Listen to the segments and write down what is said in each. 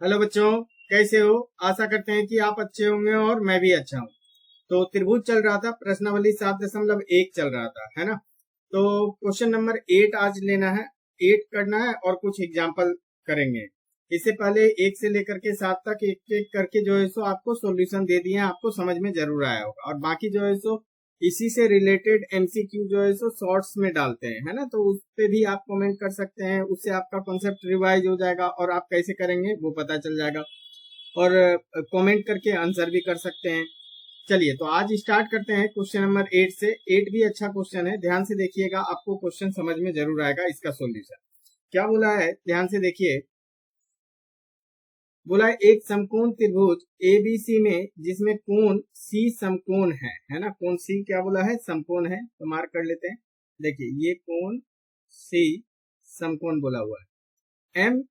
Hello बच्चों, कैसे हो? आशा करते हैं कि आप अच्छे होंगे और मैं भी अच्छा हूँ। तो त्रिभुज चल रहा था, प्रश्नावली 7.1 चल रहा था, है ना? तो क्वेश्चन नंबर 8 आज लेना है, 8 करना है और कुछ एग्जाम्पल करेंगे। इससे पहले 1 से लेकर के 7 तक एक एक करके जो है सो आपको सॉल्यूशन दे दिए हैं, आपको समझ में जरूर आया होगा। और बाकी जो है सो इसी से रिलेटेड एमसीक्यू जो है सो शॉर्ट्स में डालते हैं, है ना? तो उस पे भी आप कमेंट कर सकते हैं, उससे आपका कॉन्सेप्ट रिवाइज हो जाएगा और आप कैसे करेंगे वो पता चल जाएगा। और कमेंट करके आंसर भी कर सकते हैं। चलिए, तो आज स्टार्ट करते हैं क्वेश्चन नंबर 8 से। 8 भी अच्छा क्वेश्चन है, ध्यान से देखिएगा, आपको क्वेश्चन समझ में जरूर आएगा। इसका सॉल्यूशन क्या बोला है, ध्यान से देखिए। बोला है एक समकोण त्रिभुज एबीसी में जिसमें कोण सी समकोण है ना? कोण सी क्या बोला है? समकोण है, तो मार्क कर लेते हैं। देखिए, ये कोण सी समकोण बोला हुआ है। एम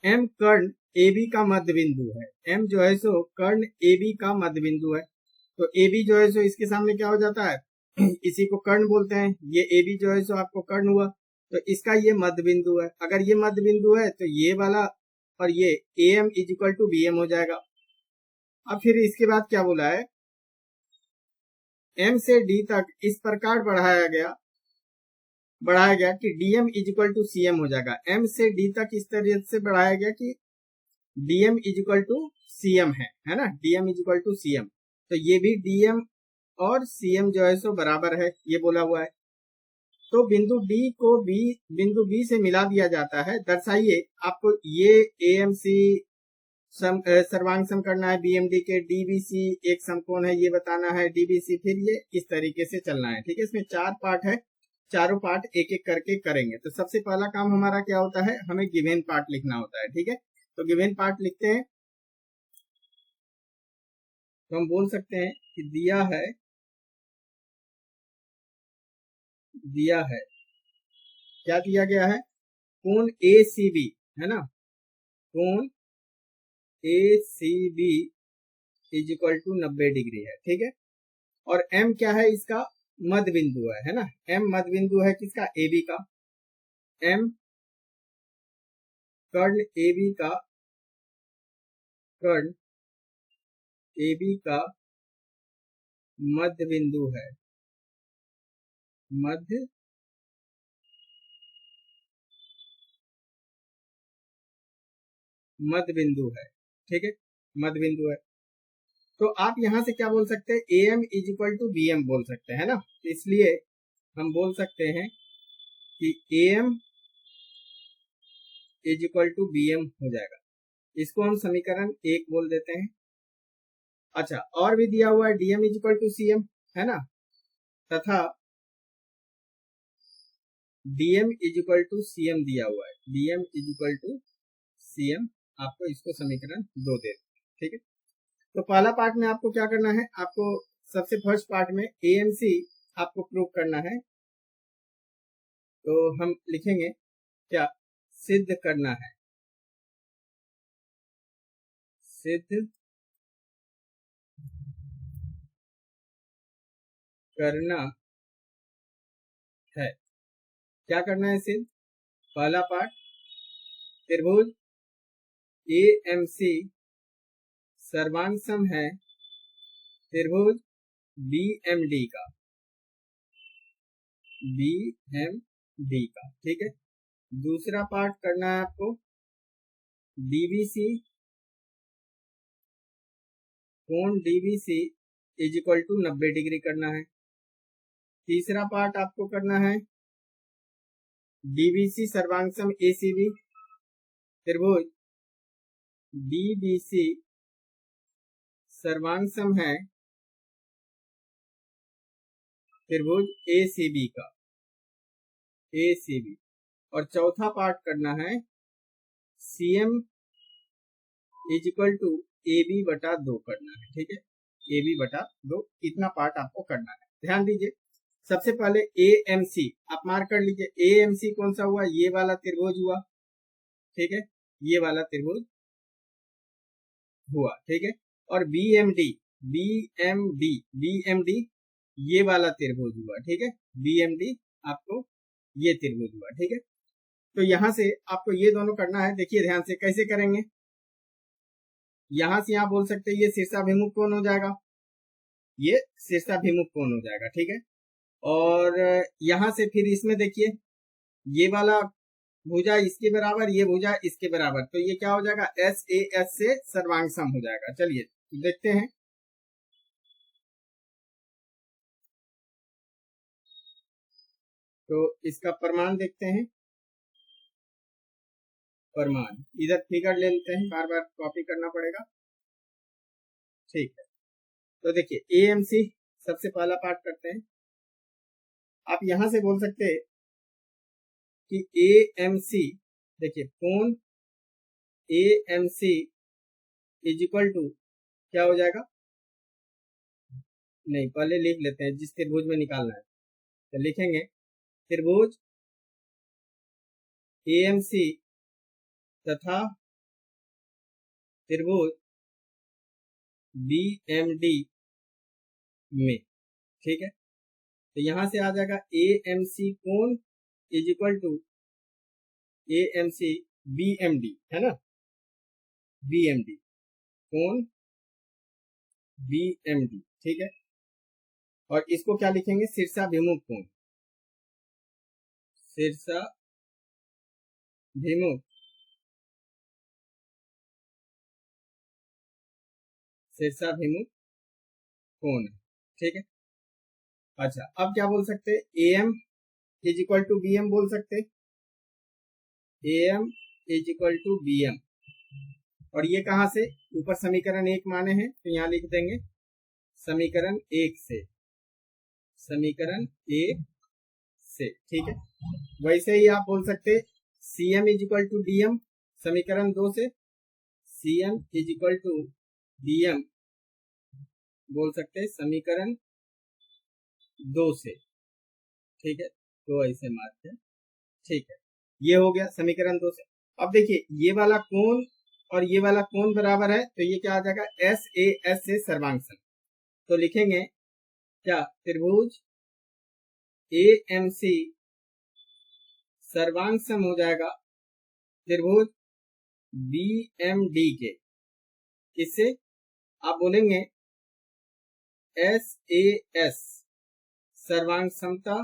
एम कर्ण AB का मध्य बिंदु है। एम जो है सो कर्ण AB का मध्य बिंदु है। तो AB जो है सो इसके सामने क्या हो जाता है? इसी को कर्ण बोलते हैं। ये AB जो है सो आपको कर्ण हुआ, तो इसका ये मध्य बिंदु है। अगर ये मध्य बिंदु है तो ये वाला और ये AM is equal to BM हो जाएगा। अब फिर इसके बाद क्या बोला है? M से D तक इस प्रकार बढ़ाया गया कि DM is equal to CM हो जाएगा। M से D तक इस तरह से बढ़ाया गया कि DM is equal to CM है ना? DM is equal to CM, तो ये भी DM और CM जो है सो बराबर है, ये बोला हुआ है। तो बिंदु D को बिंदु B से मिला दिया जाता है। दर्शाइए, आपको ये AMC सर्वांग सम करना है, BMD के DBC एक समकोण है ये बताना है, DBC फिर ये इस तरीके से चलना है। ठीक है, इसमें 4 पार्ट है, चारों पार्ट एक एक करके करेंगे। तो सबसे पहला काम हमारा क्या होता है? हमें गिवन पार्ट लिखना होता है। ठीक है, तो गिवन पार्ट लिखते हैं। तो हम बोल सकते हैं कि दिया है क्या दिया गया है? कोण ACB, है ना? कोण ACB is equal to 90 degree है। ठीक है, और M क्या है? इसका मध्य बिंदु है ना? M मध्य बिंदु है किसका? AB का। M कर्ण कर्ण AB का मध्य बिंदु है, मध्य मध्य बिंदु है। ठीक है, मध्य बिंदु है। तो आप यहां से क्या बोल सकते हैं? AM is equal to BM बोल सकते हैं ना? तो इसलिए हम बोल सकते हैं कि AM is equal to BM हो जाएगा। इसको हम समीकरण 1 बोल देते हैं। अच्छा, और भी दिया हुआ है DM is equal to CM, है ना? तथा DM is equal to CM दिया हुआ है। DM is equal to CM, आपको इसको समीकरण 2 दे। ठीक है, तो पहला पार्ट में आपको क्या करना है? आपको सबसे फर्स्ट पार्ट में AMC आपको प्रूव करना है। तो हम लिखेंगे क्या? सिद्ध करना है, सिद्ध करना है। क्या करना है? सिद्ध। पहला पार्ट, त्रिभुज AMC सर्वांग सम है त्रिभुज BMD का, BMD का। ठीक है, दूसरा पार्ट करना है आपको DBC, कोण DBC is equal to 90 degree करना है। तीसरा पार्ट आपको करना है DBC सर्वांग सम ACB, त्रिभुज DBC सर्वांग सम है त्रिभुज ACB का, ACB। और चौथा पार्ट करना है CM is equal to AB बटा 2 करना है। ठीक है, AB बटा 2, इतना पार्ट आपको करना है। ध्यान दीजिए, सबसे पहले AMC आप मार्क कर लीजिए। AMC कौन सा हुआ? ये वाला त्रिभुज हुआ। ठीक है, ये वाला त्रिभुज हुआ। ठीक है, और BMD ये वाला त्रिभुज हुआ। ठीक है, BMD आपको ये त्रिभुज हुआ। ठीक है, तो यहाँ से आपको ये दोनों करना है। देखिए ध्यान से कैसे करेंगे। यहाँ से यहाँ बोल सकते हैं ये शीर्षाभिमुख कोण हो जाएगा, ये शीर्षाभिमुख कोण हो जाएगा, ठीक है। और यहाँ से फिर इसमें देखिए ये वाला भुजा इसके बराबर, ये भुजा इसके बराबर, तो ये क्या हो जाएगा, एस ए एस से सर्वांग सम हो जाएगा। चलिए देखते हैं। तो इसका प्रमाण देखते हैं। प्रमाण इधर फिगर ले लेते हैं, बार बार कॉपी करना पड़ेगा, ठीक है। तो देखिए एएमसी सबसे पहला पार्ट करते हैं। आप यहां से बोल सकते हैं कि एएमसी, देखिए कोण एएमसी इज इक्वल टू क्या हो जाएगा, नहीं पहले लिख लेते हैं जिस त्रिभुज में निकालना है, तो लिखेंगे त्रिभुज एएमसी तथा त्रिभुज बीएमडी में, ठीक है। तो यहां से आ जाएगा एएमसी कोण is equal to AMC BMD, है ना, बीएमडी कोण बीएमडी, ठीक है। और इसको क्या लिखेंगे, शीर्षाभिमुख कोण, शीर्षाभिमुख कोण, ठीक है। अच्छा अब क्या बोल सकते हैं, AM is equal to BM बोल सकते हैं, AM is equal to BM. और ये कहां से, ऊपर समीकरण 1 माने हैं तो यहां लिख देंगे समीकरण 1 से, समीकरण 1 से, ठीक है। वैसे ही आप बोल सकते CM is equal to DM समीकरण 2 से, CM is equal to DM बोल सकते हैं समीकरण 2 से, ठीक है। तो ऐसे मार्क है, ठीक है। ये हो गया समीकरण 2 से। अब देखिए ये वाला कोण और ये वाला कोण बराबर है, तो ये क्या आ जाएगा, एस ए एस से सर्वांग सम। तो लिखेंगे क्या, त्रिभुज एएमसी सर्वांग सम हो जाएगा त्रिभुज बीएमडी के। इससे आप बोलेंगे एस ए एस सर्वांग समता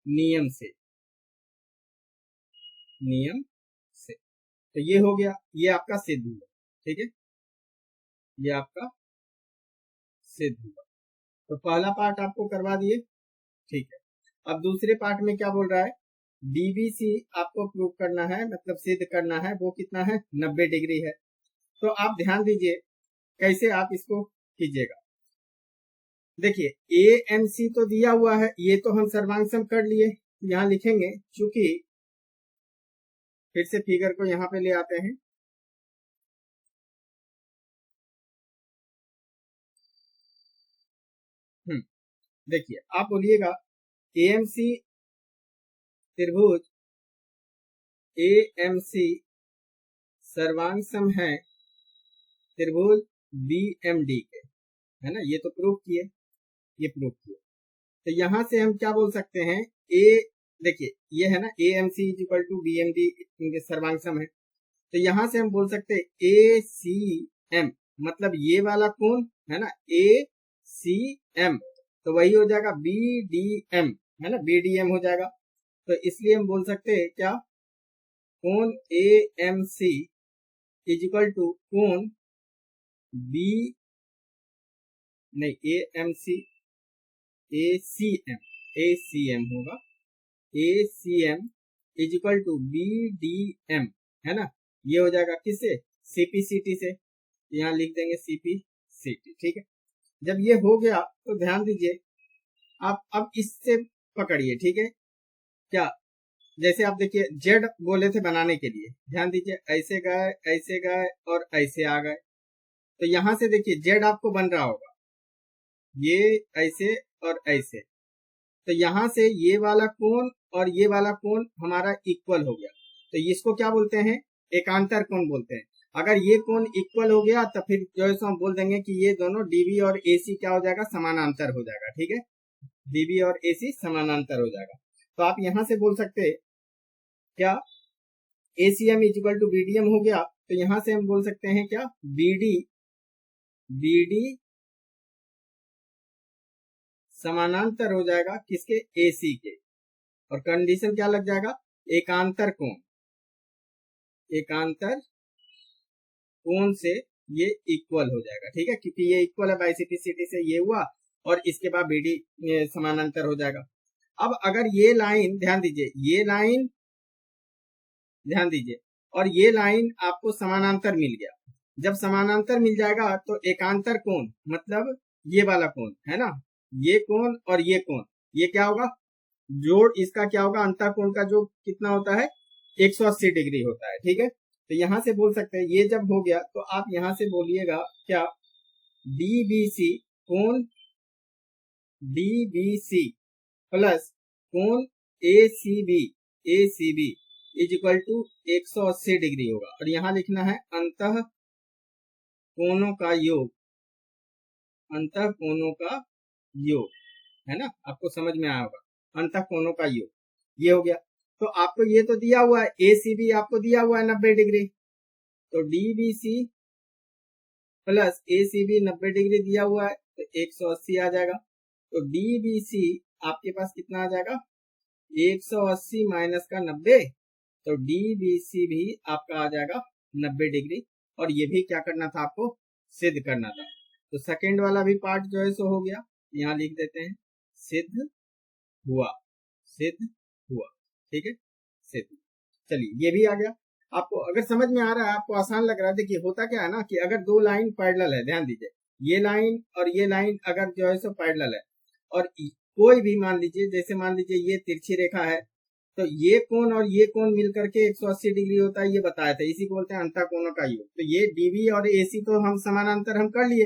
नियम से, तो ये हो गया, ये आपका सिद्ध हुआ, ठीक है, ये आपका सिद्ध हुआ। तो पहला पार्ट आपको करवा दिए, ठीक है। अब दूसरे पार्ट में क्या बोल रहा है, डीबीसी आपको प्रूव करना है, मतलब सिद्ध करना है, वो कितना है, 90 डिग्री है। तो आप ध्यान दीजिए कैसे आप इसको कीजिएगा। देखिए एएमसी तो दिया हुआ है, ये तो हम सर्वांग सम कर लिए, यहां लिखेंगे, चूंकि फिर से फिगर को यहां पे ले आते हैं, देखिए आप बोलिएगा एएमसी त्रिभुज एएमसी सर्वांग सम है त्रिभुज बीएमडी के, है ना, ये तो प्रूव किए, ये प्रूव किए। तो यहां से हम क्या बोल सकते हैं, ए देखिए ये है ना AMC is equal to BMD इनके सर्वांग सम है, तो यहां से हम बोल सकते हैं ए सी एम, मतलब ये वाला कोण है ना, ए सी एम, तो वही हो जाएगा बी डी एम, है ना, बी डी एम हो जाएगा। तो इसलिए हम बोल सकते हैं क्या, कोण A M C is equal to कोण बी, नहीं A M C, A C M होगा, A C M is equal to B D M, है ना, ये हो जाएगा किससे, सीपीसीटी से, यहाँ लिख देंगे सीपीसीटी, ठीक है। जब ये हो गया तो ध्यान दीजिए आप अब इससे पकड़िए, ठीक है। क्या, जैसे आप देखिए जेड बोले थे बनाने के लिए, ध्यान दीजिए ऐसे गए और ऐसे आ गए, तो यहां से देखिए जेड आपको बन रहा होगा, ये ऐसे और ऐसे, तो यहां से ये वाला कोण और ये वाला कोण हमारा इक्वल हो गया, तो इसको क्या बोलते हैं, एकांतर कोण बोलते हैं। अगर ये कोण इक्वल हो गया तो फिर जो है हम बोल देंगे कि ये दोनों डीबी और एसी क्या हो जाएगा, समानांतर हो जाएगा, ठीक है। बीबी और एसी समानांतर हो जाएगा। तो आप यहां से बोल सकते हैं क्या, ACM is equal to BDM हो गया, तो यहां से हम बोल सकते हैं क्या, बीडी समानांतर हो जाएगा किसके, एसी के, और कंडीशन क्या लग जाएगा, एकांतर कोण से ये इक्वल हो जाएगा। ठीक है, क्योंकि ये इक्वल है, बाइसेक्टिसिटी से ये हुआ, और इसके बाद बीडी समानांतर हो जाएगा। अब अगर ये लाइन ध्यान दीजिए, ये लाइन ध्यान दीजिए, और ये लाइन आपको समानांतर मिल गया। जब समानांतर मिल जाएगा तो एकांतर कोण मतलब ये वाला कोण है ना, ये कोण और ये कोण, ये क्या होगा, जोड़ इसका क्या होगा, अंतर कोण का जो कितना होता है, 180 डिग्री होता है। ठीक है, तो यहां से बोल सकते हैं, ये जब हो गया तो आप यहां से बोलिएगा क्या, डीबीसी कोण डीबीसी प्लस कोण ACB is equal to 180 degree होगा। और यहां लिखना है अंतः कोणों का योग, है ना, आपको समझ में आया होगा, अंतः कोणों का योग, ये हो गया। तो आपको ये तो दिया हुआ है, एसीबी आपको दिया हुआ है 90 डिग्री, तो डीबीसी प्लस एसीबी 90 डिग्री दिया हुआ है, तो 180 आ जाएगा। तो डीबीसी आपके पास कितना आ जाएगा, 180 माइनस का 90, तो डीबीसी भी आपका आ जाएगा 90 डिग्री। और ये भी क्या करना था, आपको सिद्ध करना था। तो सेकंड वाला भी पार्ट जो है सो हो गया, यहाँ लिख देते हैं सिद्ध हुआ। ठीक है, सिद्ध। चलिए ये भी आ गया। आपको अगर समझ में आ रहा है, आपको आसान लग रहा है, देखिए होता क्या है ना कि अगर दो लाइन पैरेलल है, ध्यान दीजिए, ये लाइन और ये लाइन अगर जो है सो पैरेलल है, और कोई भी मान लीजिए, जैसे मान लीजिए ये तिरछी रेखा है, तो ये कोण और ये कोण मिलकर के 180 डिग्री होता है, ये बताया था, इसी को बोलते हैं अंतः कोणों का योग। तो ये डीबी और एसी तो हम समानांतर हम कर लिए,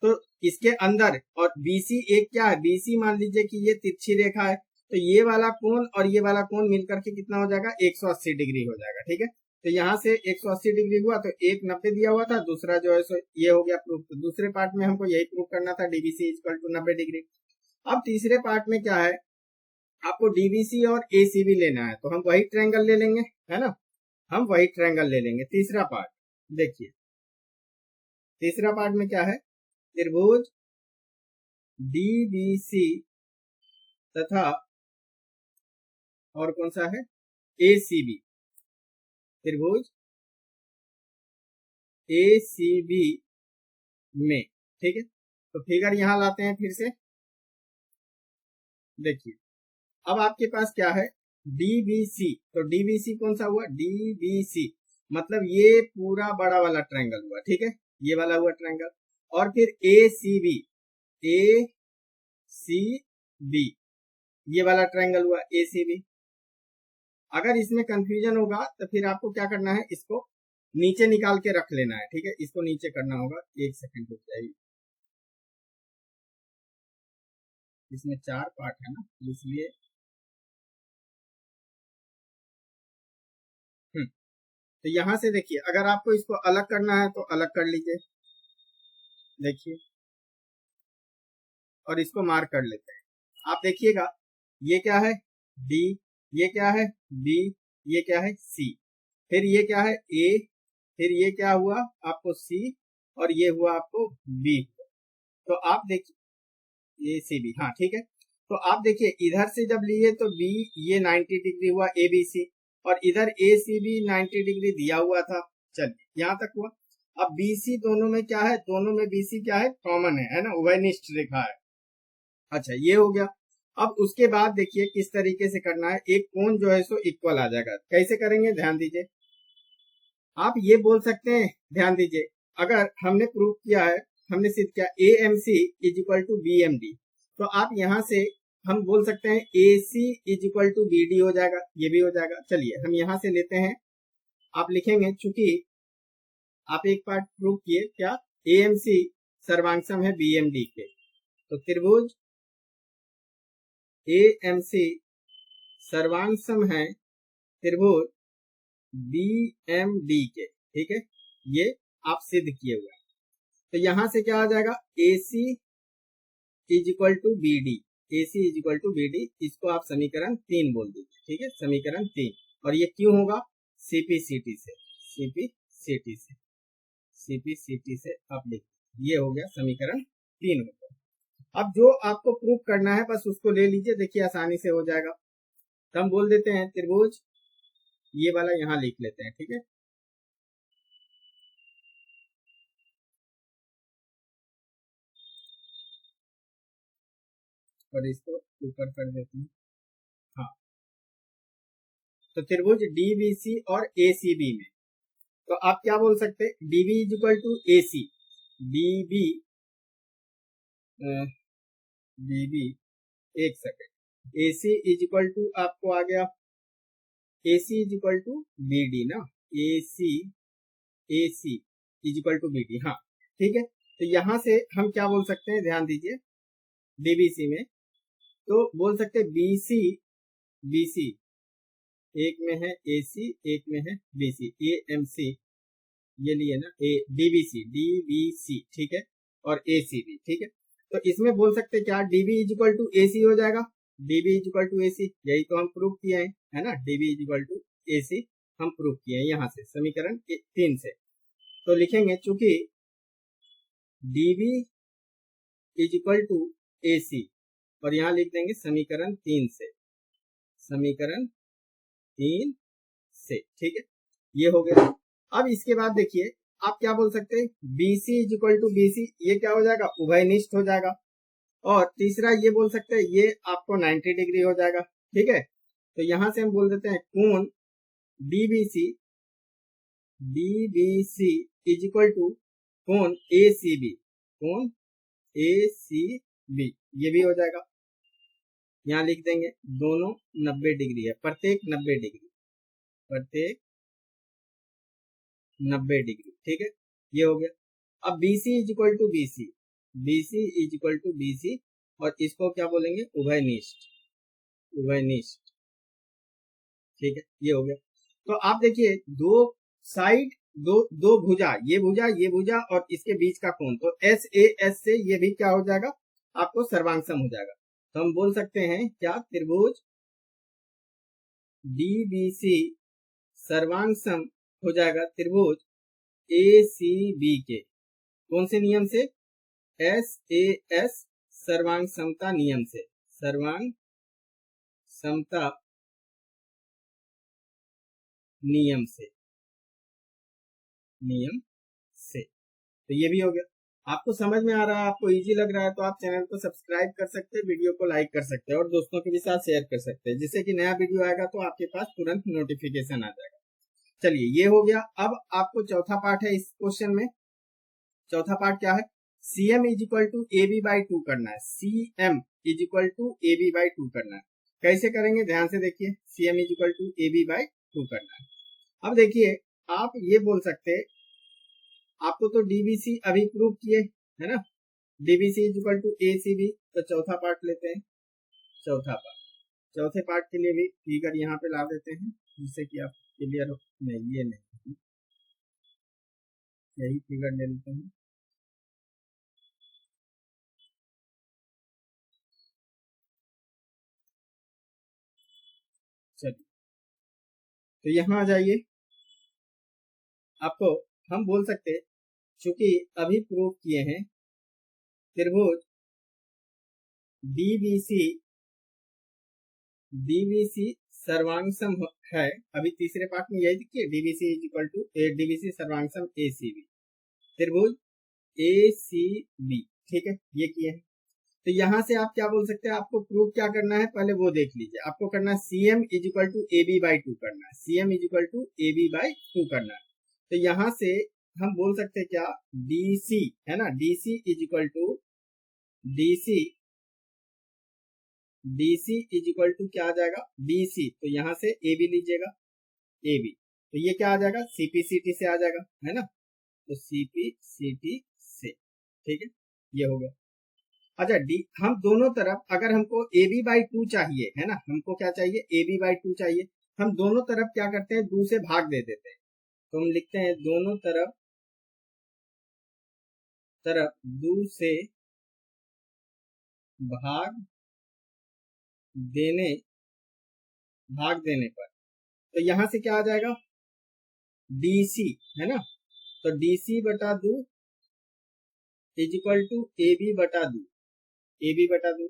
तो इसके अंदर, और बीसी एक क्या है, बीसी मान लीजिए कि ये तिरछी रेखा है, तो ये वाला कोण और ये वाला कोण मिलकर के कितना हो जाएगा, 180 डिग्री हो जाएगा। ठीक है, तो यहाँ से 180 डिग्री हुआ, तो एक 90 दिया हुआ था, दूसरा जो है सो ये हो गया प्रूफ। तो दूसरे पार्ट में हमको यही प्रूफ करना था, डीबीसी इक्वल टू 90 डिग्री। अब तीसरे पार्ट में क्या है, आपको डीबीसी और एसीबी लेना है, तो हम वही ट्रायंगल ले लेंगे, है ना, हम वही ट्रायंगल ले लेंगे। तीसरा पार्ट देखिए, तीसरा पार्ट में क्या है, त्रिभुज डीबीसी तथा और कौन सा है, एसीबी, त्रिभुज एसीबी में। ठीक है, तो फिगर यहां लाते हैं फिर से, देखिए अब आपके पास क्या है, डीबीसी, तो डीबीसी कौन सा हुआ, डीबीसी मतलब ये पूरा बड़ा वाला ट्रायंगल हुआ। ठीक है, ये वाला हुआ ट्रायंगल, और फिर एसीबी, ये वाला ट्रायंगल हुआ एसीबी। अगर इसमें कंफ्यूजन होगा तो फिर आपको क्या करना है, इसको नीचे निकाल के रख लेना है। ठीक है, इसको नीचे करना होगा, एक सेकंड रुक जाइए, इसमें 4 पार्ट है ना, इसलिए तो यहां से देखिए, अगर आपको इसको अलग करना है तो अलग कर लीजिए, देखिए, और इसको मार्क कर लेते हैं। आप देखिएगा, ये क्या है, डी, ये क्या है, बी, ये क्या है, सी, फिर ये क्या है, ए, फिर ये क्या हुआ आपको, सी, और ये हुआ आपको बी। तो आप देखिए, ए सी बी, हाँ ठीक है। तो आप देखिए, इधर से जब लिए तो बी, ये 90 डिग्री हुआ ए बी सी, और इधर ए सी बी 90 डिग्री दिया हुआ था। चलिए यहां तक हुआ। अब बीसी दोनों में क्या है, दोनों में बीसी क्या है, कॉमन है ना, उभयनिष्ठ रेखा है। अच्छा, ये हो गया। अब उसके बाद देखिए किस तरीके से करना है, एक कोण जो है सो इक्वल आ जाएगा। कैसे करेंगे, ध्यान दीजिए, आप ये बोल सकते हैं, ध्यान दीजिए, अगर हमने प्रूव किया है, हमने सिद्ध किया A M C is equal to B M D, तो आप यहां से हम बोल सकते हैं A C is equal to B D हो जाएगा, ये भी हो जाएगा। चलिए हम यहां से लेते हैं, आप लिखेंगे, चूंकि आप एक पार्ट प्रूव किए क्या, ए एम सी सर्वांगसम है बी एम डी के, तो त्रिभुज ए एम सी सर्वांगसम है त्रिभुज बी एम डी के। ठीक है, ये आप सिद्ध किए हुए। तो यहां से क्या आ जाएगा, A C is equal to B D, AC is equal to BD, इसको आप समीकरण 3 बोल दीजिए, ठीक है, समीकरण 3। और ये क्यों होगा? CPCT से, CPCT से, CPCT से आप लिख, ये हो गया समीकरण 3 हो गया। अब जो आपको प्रूफ करना है बस उसको ले लीजिए, देखिए आसानी से हो जाएगा। तो हम बोल देते हैं त्रिभुज, ये वाला यहाँ लिख लेते हैं, ठीक है। और इसको ऊपर कर देते हैं, हाँ। तो त्रिभुज DBC और ACB में, तो आप क्या बोल सकते हैं, DB is equal to AC, DB, DB, एक second, AC is equal to आपको आ गया, AC is equal to BD ना, AC is equal to BD, हाँ ठीक है। तो यहां से हम क्या बोल सकते हैं, ध्यान दीजिए, DBC में तो बोल सकते हैं BC, एक में है AC, एक में है BC, AMC ये लिए ना, DBC, ठीक है, और ACB, ठीक है। तो इसमें बोल सकते हैं क्या, DB is equal to AC हो जाएगा, DB is equal to AC, यही तो हम प्रूव किए हैं, है ना, DB is equal to AC हम प्रूव किए हैं यहाँ से समीकरण 3 से। तो लिखेंगे चूंकि DB is equal to AC, और यहाँ लिख देंगे समीकरण 3 से, समीकरण 3 से, ठीक है, ये हो गया। अब इसके बाद देखिए आप क्या बोल सकते हैं, BC is equal to BC, ये क्या हो जाएगा, उभयनिष्ठ हो जाएगा। और तीसरा ये बोल सकते हैं, ये आपको 90 डिग्री हो जाएगा, ठीक है। तो यहां से हम बोल देते हैं कोण DBC इज इक्वल टू कोण ACB, कोण ACB, ये भी हो जाएगा। यहाँ लिख देंगे दोनों 90 डिग्री है, प्रत्येक 90 डिग्री, प्रत्येक 90 डिग्री, ठीक है, ये हो गया। अब BC is equal to BC is equal to BC, और इसको क्या बोलेंगे, उभयनिष्ठ, उभयनिष्ठ, ठीक है, ये हो गया। तो आप देखिए दो साइड, दो भुजा, ये भुजा, ये भुजा, और इसके बीच का कोण, तो SAS से ये भी क्या हो जाएगा, आपको सर्वांगसम हो जाएगा। तो हम बोल सकते हैं क्या, त्रिभुज DBC सर्वांगसम हो जाएगा त्रिभुज ACB के, कौन से नियम से, SAS सर्वांग समता नियम से, सर्वांग समता नियम से, नियम से। तो ये भी हो गया। आपको समझ में आ रहा है, आपको इजी लग रहा है, तो आप चैनल को सब्सक्राइब कर सकते हैं, वीडियो को लाइक कर सकते हैं, और दोस्तों के भी साथ शेयर कर सकते हैं, जिससे कि नया वीडियो आएगा तो आपके पास तुरंत नोटिफिकेशन आ जाएगा। चलिए ये हो गया। अब आपको चौथा पार्ट है इस क्वेश्चन में। चौथा पार्ट क्या है, CM is equal to AB by 2 करना है, CM is equal to AB by 2 करना है। कैसे करेंगे, ध्यान से देखिए, CM is equal to AB by 2 करना है। अब देखिए आप ये बोल सकते हैं, आपको तो DBC अभी प्रूव किए, है ना, DBC is equal to ACB। तो चौथा पार्ट लेते हैं, चौथा पार्ट, चौथे पार्ट के लिए भी फिगर यहाँ पे ला देते हैं, जिससे कि आप क्लियर हो। नहीं, ये नहीं, यही फिगर ले लेते हैं। चलिए तो यहाँ आ जाइए, आपको हम बोल सकते हैं, चूंकि अभी प्रूव किए हैं त्रिभुज DBC सर्वांगसम है। अभी तीसरे पार्ट में यही देखिए, DBC is equal to DBC सर्वांगसम ACB, त्रिभुज ACB, ठीक है, ये किए हैं। तो यहां से आप क्या बोल सकते हैं, आपको प्रूव क्या करना है, पहले वो देख लीजिए। आपको करना है CM is equal to AB by 2 करना है, CM is equal to AB by 2 करना है। तो यहां से हम बोल सकते हैं क्या, DC है ना, DC is equal to DC is equal to क्या आ जाएगा, BC, तो यहां से AB लीजिएगा, AB, तो ये क्या आ जाएगा, CPCT से आ जाएगा, है ना, तो CPCT से, ठीक है, ये हो गया। अच्छा हम दोनों तरफ, अगर हमको AB बाई 2 चाहिए, है ना, हमको क्या चाहिए, AB बाई 2 चाहिए, हम दोनों तरफ क्या करते हैं, 2 से भाग दे देते हैं। तो हम लिखते हैं दोनों तरफ 2 से भाग देने भाग देने पर, तो यहां से क्या आ जाएगा, DC है ना, तो DC बटा 2 इज इक्वल टू AB बटा 2, AB बटा 2।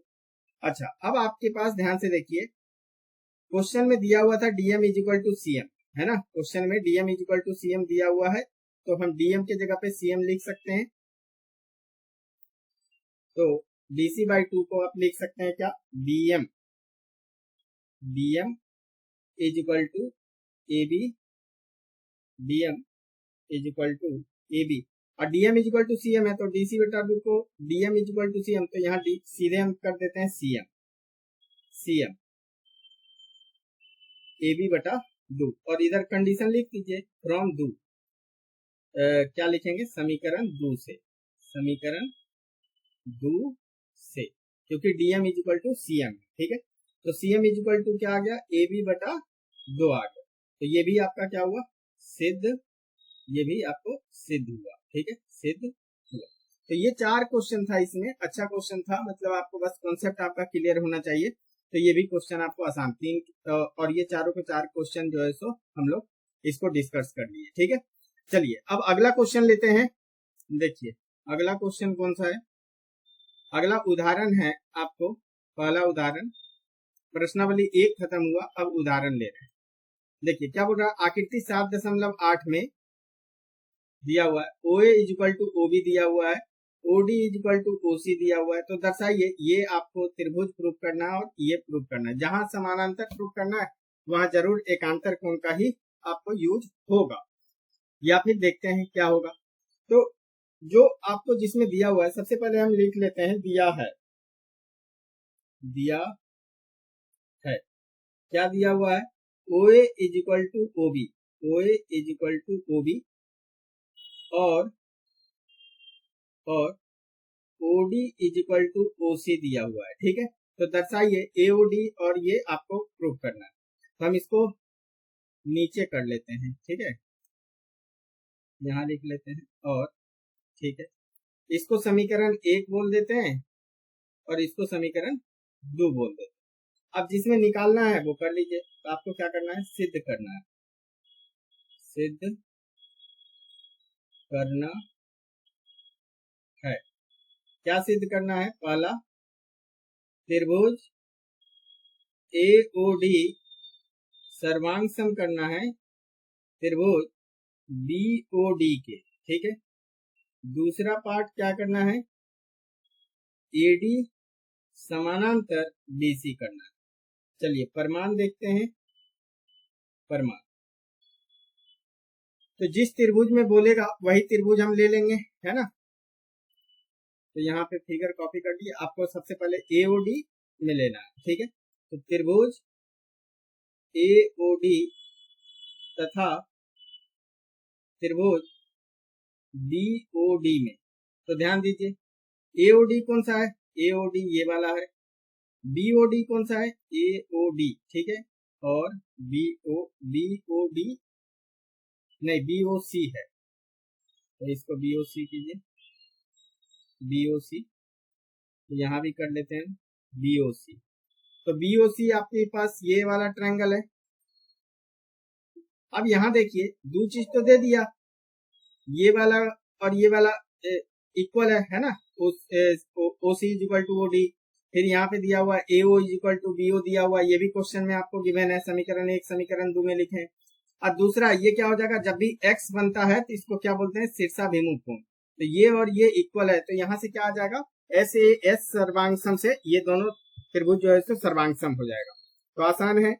अच्छा, अब आपके पास ध्यान से देखिए, क्वेश्चन में दिया हुआ था DM is equal to CM, है ना, क्वेश्चन में DM is equal to CM दिया हुआ है, तो हम DM के जगह पे CM लिख सकते हैं। तो DC बाई 2 को आप लिख सकते हैं क्या, DM is equal to AB, DM is equal to AB, और DM is equal to CM है, तो DC बटा 2 को DM is equal to CM, तो यहाँ सीधे हम कर देते हैं CM AB बटा 2, और इधर कंडीशन लिख दीजिए फ्रॉम 2, क्या लिखेंगे, समीकरण 2 से, समीकरण 2 से, क्योंकि DM is equal to CM, ठीक है, तो CM इज इक्वल टू क्या आ गया, AB बटा 2 आ गया, तो ये भी आपका क्या हुआ, सिद्ध, ये भी आपको सिद्ध हुआ, ठीक है, सिद्ध हुआ। तो ये 4 क्वेश्चन था इसमें, अच्छा क्वेश्चन था, मतलब आपको बस कॉन्सेप्ट आपका क्लियर होना चाहिए, तो ये भी क्वेश्चन आपको आसान, 3 और ये चारों के 4 क्वेश्चन जो है सो हम लोग इसको डिस्कस कर लिए, ठीक है। चलिए अब अगला क्वेश्चन लेते हैं, देखिए अगला क्वेश्चन कौन सा है, अगला उदाहरण है आपको, पहला उदाहरण, प्रश्नावली 1 खत्म हुआ, अब उदाहरण ले रहे हैं। देखिए क्या बोल रहा है, आकृति 7.8 में दिया हुआ है, OA is equal to OB दिया हुआ है, OD is equal to OC दिया हुआ है, तो दर्शाइए, ये आपको त्रिभुज प्रूफ करना है और ये प्रूफ करना है, जहां समानांतर प्रूफ करना है वहां जरूर एकांतर कोण का ही आपको यूज होगा, या फिर देखते हैं क्या होगा। तो जो आपको जिसमें दिया हुआ है, सबसे पहले हम लिख लेते हैं, दिया है क्या दिया हुआ है, OA is equal to OB, OA is equal to OB, और OD is equal to OC दिया हुआ है, ठीक है, तो दर्शाइए AOD, और ये आपको प्रूफ करना है, तो हम इसको नीचे कर लेते हैं, ठीक है, यहाँ लिख लेते हैं, और ठीक है, इसको समीकरण 1 बोल देते हैं, और इसको समीकरण 2 बोल देते हैं। अब जिसमें निकालना है वो कर लीजिए, तो आपको क्या करना है, सिद्ध करना है, सिद्ध करना है, क्या सिद्ध करना है, पहला त्रिभुज AOD सर्वांग सम करना है त्रिभुज BOD के, ठीक है, दूसरा पार्ट क्या करना है, AD समानांतर BC करना है। चलिए प्रमाण देखते हैं, प्रमाण, तो जिस त्रिभुज में बोलेगा वही त्रिभुज हम ले लेंगे, है ना, तो यहाँ पे फिगर कॉपी कर दिए, आपको सबसे पहले AOD में लेना है, ठीक है, तो त्रिभुज AOD तथा त्रिभुज BOD में, तो ध्यान दीजिए AOD कौन सा है, AOD ये वाला है, BOD कौन सा है, AOD, ठीक है, और BOD नहीं, BOC है, तो इसको BOC कीजिए, BOC, तो यहाँ भी कर लेते हैं BOC, तो BOC आपके पास ये वाला ट्रायंगल है। अब यहाँ देखिए दो चीज तो दे दिया, ये वाला और ये वाला इक्वल है ना, OC is equal to OD, फिर यहाँ पे दिया हुआ AO is equal to BO दिया हुआ, ये भी क्वेश्चन में आपको गिवन है, समीकरण 1 समीकरण 2 में लिखे। और दूसरा ये क्या हो जाएगा, जब भी x बनता है तो इसको क्या बोलते हैं, शीर्षाभिमुख कोण, तो ये और ये इक्वल है, तो यहाँ से क्या आ जाएगा, SAS सर्वांग से ये दोनों त्रिभुज जो है तो सर्वांग हो जाएगा, तो आसान है।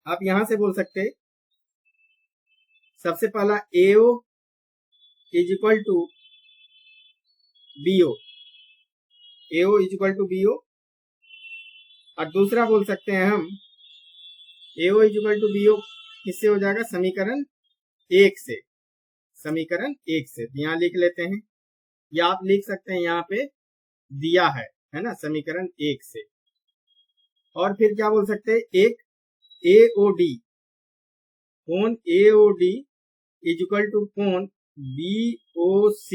आप यहाँ से बोल सकते हैं, सबसे पहला AO is equal to BO, AO is equal to BO, और दूसरा बोल सकते हैं हम AO is equal to BO किससे हो जाएगा, समीकरण 1 से, समीकरण 1 से, यहाँ लिख लेते हैं, या आप लिख सकते हैं यहाँ पे दिया है ना, समीकरण 1 से, और फिर क्या बोल सकते हैं, एक AOD, कोण AOD इज इक्वल टू कोण BOC,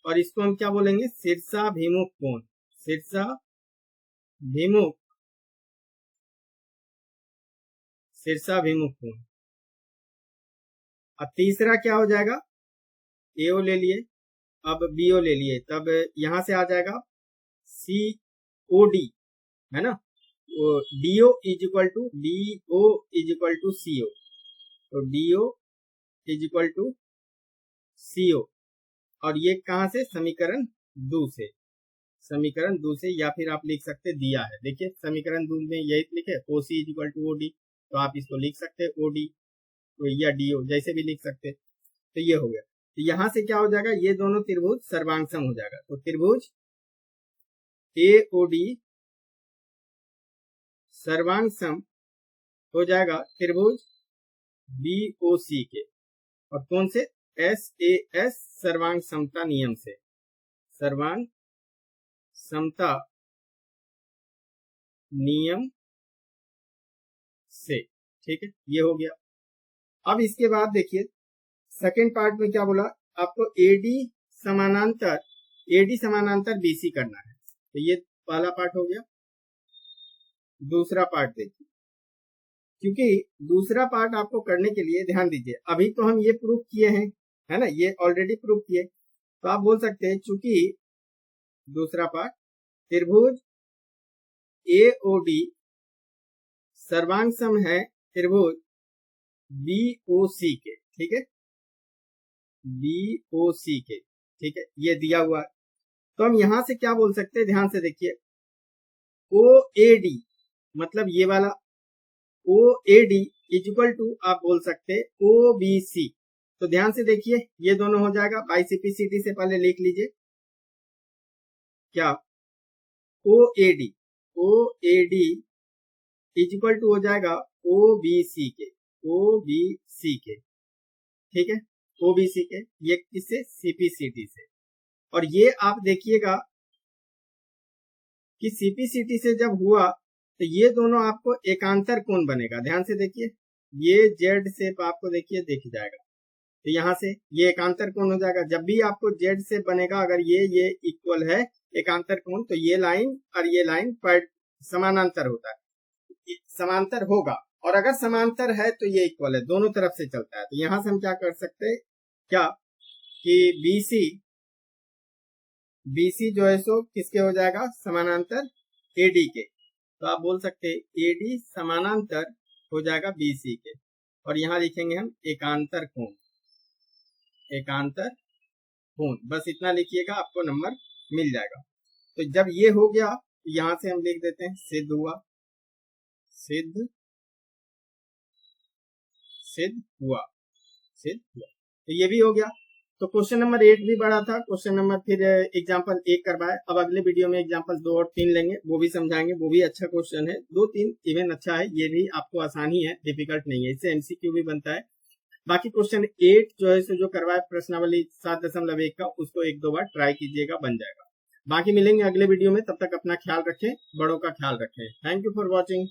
और इसको हम क्या बोलेंगे, शीर्षाभिमुख कोण, शीर्षाभिमुख शीर्षाभिमुख कोण। अब तीसरा क्या हो जाएगा, एओ ले लिए, अब बीओ ले लिए, तब यहां से आ जाएगा सीओडी, है ना, वो DO is equal to CO, तो DO is equal to CO, और ये कहां से, समीकरण 2 से, समीकरण 2 से, या फिर आप लिख सकते दिया है, देखिए समीकरण 2 में यही लिखे OC is equal to OD, तो आप इसको लिख सकते हैं ओडी, तो या डीओ जैसे भी लिख सकते, तो ये हो गया। तो यहां से क्या हो जाएगा, ये दोनों त्रिभुज सर्वांगसम हो जाएगा, तो त्रिभुज एओडी सर्वांगसम हो जाएगा त्रिभुज बीओसी के, और कौन से, एसएएस सर्वांग समता नियम से, सर्वांग समता नियम से, ठीक है, ये हो गया। अब इसके बाद देखिए सेकेंड पार्ट में क्या बोला आपको, एडी समानांतर बीसी करना है, तो ये पहला पार्ट हो गया। दूसरा पार्ट देखिए, क्योंकि दूसरा पार्ट आपको करने के लिए ध्यान दीजिए, अभी तो हम ये प्रूफ किए हैं, है ना, ये ऑलरेडी प्रूफ किए, तो आप बोल सकते हैं चूंकि दूसरा पार्ट त्रिभुज एओडी सर्वांगसम है त्रिभुज बीओसी के, ठीक है, बीओसी के, ठीक है, ये दिया हुआ है, तो हम यहां से क्या बोल सकते हैं, ध्यान से देखिए, ओएडी मतलब ये वाला ओएडी इज इक्वल टू आप बोल सकते हैं ओबीसी, तो ध्यान से देखिए ये दोनों हो जाएगा, बाई सीपीसीटी से पहले लिख लीजिए क्या, ओएडी इज इक्वल टू हो जाएगा ओबीसी के, ठीक है, ओबीसी के, ये किससे, सीपीसीटी से, और ये आप देखिएगा कि सीपीसीटी से जब हुआ तो ये दोनों आपको एकांतर कोण बनेगा, ध्यान से देखिए, ये जेड शेप आपको देखिए दिख जाएगा, तो यहां से ये एकांतर कोण हो जाएगा, जब भी आपको जेड शेप बनेगा, अगर ये इक्वल है एकांतर कोण, तो ये लाइन और ये लाइन पर समानांतर होता है, समांतर होगा, और अगर समांतर है तो ये इक्वल है, दोनों तरफ से चलता है, तो यहां से हम क्या कर सकते हैं, क्या कि बीसी जो है सो किसके हो जाएगा, समानांतर एडी के, तो आप बोल सकते हैं एडी समानांतर हो जाएगा बीसी के, और यहां लिखेंगे हम एकांतर कोण, बस इतना लिखिएगा, आपको नंबर मिल जाएगा। तो जब ये हो गया तो यहां से हम लिख देते हैं सिद्ध हुआ, तो ये भी हो गया। तो क्वेश्चन नंबर 8 भी बड़ा था, क्वेश्चन नंबर फिर एग्जांपल 1 करवाए, अब अगले वीडियो में एग्जांपल 2 और 3 लेंगे, वो भी समझाएंगे, वो भी अच्छा क्वेश्चन है, 2-3 इवन अच्छा है, ये भी आपको आसानी है, डिफिकल्ट नहीं है, इससे एमसीक्यू भी बनता है। बाकी क्वेश्चन 8 जो है सो जो करवाए प्रश्नावली 7.1 का, उसको 1-2 बार ट्राई कीजिएगा, बन जाएगा। बाकी मिलेंगे अगले वीडियो में, तब तक अपना ख्याल रखें, बड़ों का ख्याल रखें। Thank you for watching.